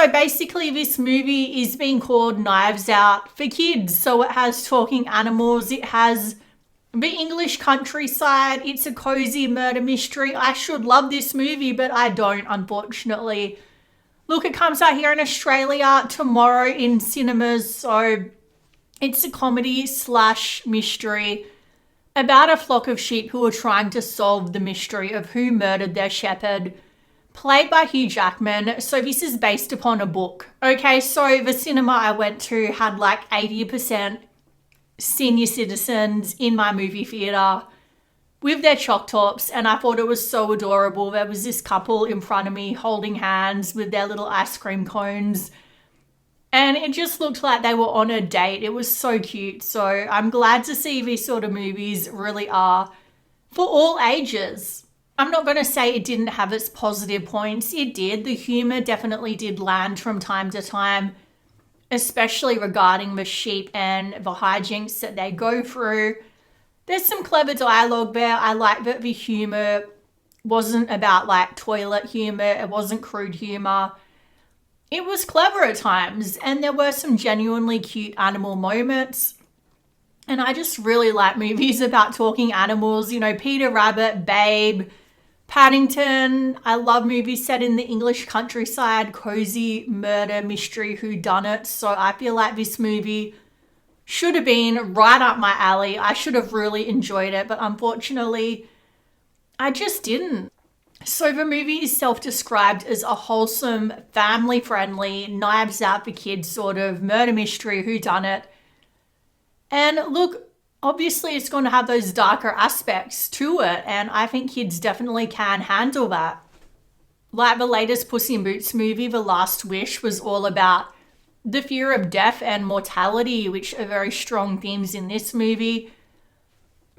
So basically this movie is being called Knives Out for kids. So it has talking animals, it has the English countryside, it's a cozy murder mystery. I should love this movie, but I don't, unfortunately. Look, it comes out here in Australia tomorrow in cinemas, so it's a comedy slash mystery about a flock of sheep who are trying to solve the mystery of who murdered their shepherd, played by Hugh Jackman. So this is based upon a book. Okay, so the cinema I went to had like 80% senior citizens in my movie theatre with their choc tops, and I thought it was so adorable. There was this couple in front of me holding hands with their little ice cream cones, and it just looked like they were on a date. It was so cute. So I'm glad to see these sort of movies really are for all ages. I'm not going to say it didn't have its positive points. It did. The humour definitely did land from time to time, especially regarding the sheep and the hijinks that they go through. There's some clever dialogue there. I like that the humour wasn't about like toilet humour. It wasn't crude humour. It was clever at times, and there were some genuinely cute animal moments. And I just really like movies about talking animals. You know, Peter Rabbit, Babe, Paddington. I love movies set in the English countryside, cozy murder mystery whodunit. So I feel like this movie should have been right up my alley. I should have really enjoyed it, but unfortunately, I just didn't. So the movie is self-described as a wholesome, family-friendly, knives out for kids sort of murder mystery whodunit. And look, obviously it's going to have those darker aspects to it, and I think kids definitely can handle that. Like the latest Puss in Boots movie, The Last Wish, was all about the fear of death and mortality, which are very strong themes in this movie.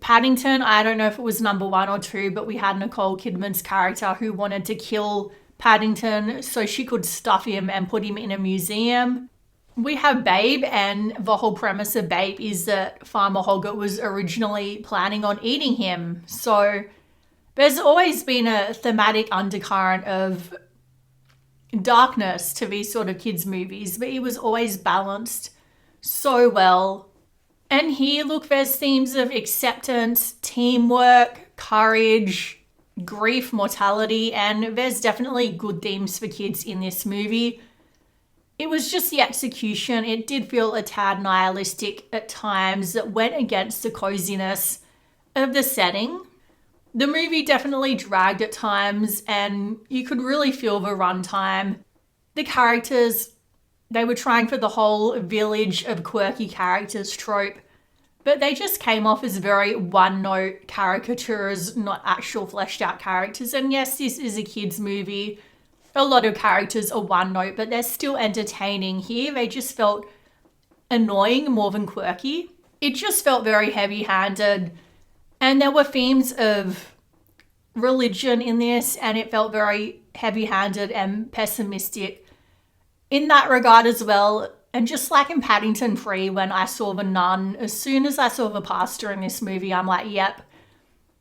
Paddington, I don't know if it was number 1 or 2, but we had Nicole Kidman's character who wanted to kill Paddington so she could stuff him and put him in a museum. We have Babe, and the whole premise of Babe is that Farmer Hoggett was originally planning on eating him. So there's always been a thematic undercurrent of darkness to these sort of kids' movies, but it was always balanced so well. And here, look, there's themes of acceptance, teamwork, courage, grief, mortality, and there's definitely good themes for kids in this movie. It was just the execution. It did feel a tad nihilistic at times that went against the coziness of the setting. The movie definitely dragged at times, and you could really feel the runtime. The characters, they were trying for the whole village of quirky characters trope, but they just came off as very one-note caricatures, not actual fleshed out characters. And yes, this is a kids' movie. A lot of characters are one-note, but they're still entertaining. Here, they just felt annoying more than quirky. It just felt very heavy-handed. And there were themes of religion in this, and it felt very heavy-handed and pessimistic in that regard as well. And just like in Paddington 3, when I saw the nun, as soon as I saw the pastor in this movie, I'm like, yep,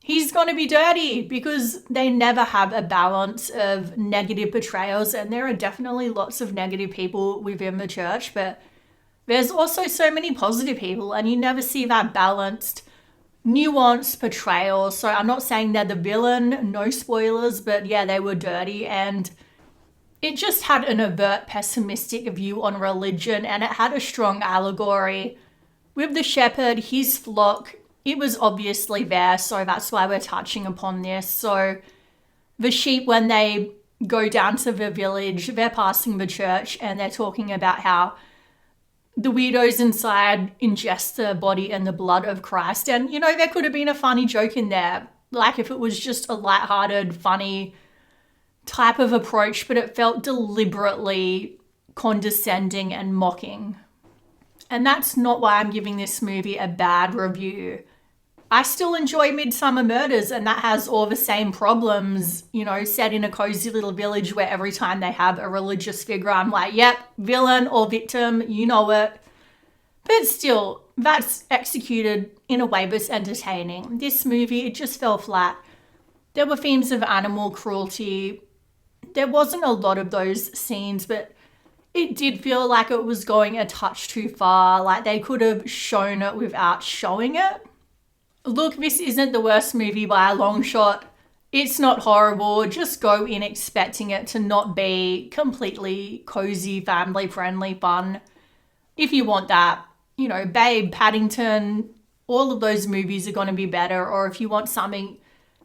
he's going to be dirty, because they never have a balance of negative portrayals. And there are definitely lots of negative people within the church, but there's also so many positive people, and you never see that balanced, nuanced portrayal. So I'm not saying they're the villain, no spoilers, but yeah, they were dirty, and it just had an overt pessimistic view on religion, and it had a strong allegory with the shepherd, his flock. It was obviously there, so that's why we're touching upon this. So the sheep, when they go down to the village, they're passing the church, and they're talking about how the weirdos inside ingest the body and the blood of Christ. And, you know, there could have been a funny joke in there, like if it was just a lighthearted, funny type of approach, but it felt deliberately condescending and mocking. And that's not why I'm giving this movie a bad review. I still enjoy Midsummer Murders, and that has all the same problems, you know, set in a cozy little village where every time they have a religious figure, I'm like, yep, villain or victim, you know it. But still, that's executed in a way that's entertaining. This movie, it just fell flat. There were themes of animal cruelty. There wasn't a lot of those scenes, but it did feel like it was going a touch too far. Like they could have shown it without showing it. Look, this isn't the worst movie by a long shot. It's not horrible. Just go in expecting it to not be completely cozy, family-friendly fun. If you want that, you know, Babe, Paddington, all of those movies are going to be better. Or if you want something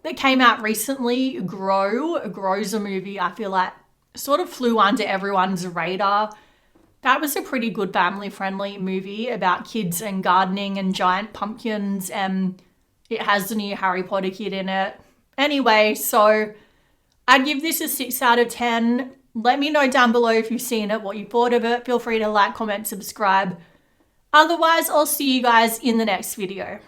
that came out recently, Grow's a movie I feel like sort of flew under everyone's radar. That was a pretty good family-friendly movie about kids and gardening and giant pumpkins, and it has the new Harry Potter kid in it. Anyway, so I'd give this a 6 out of 10. Let me know down below if you've seen it, what you thought of it. Feel free to like, comment, subscribe. Otherwise, I'll see you guys in the next video.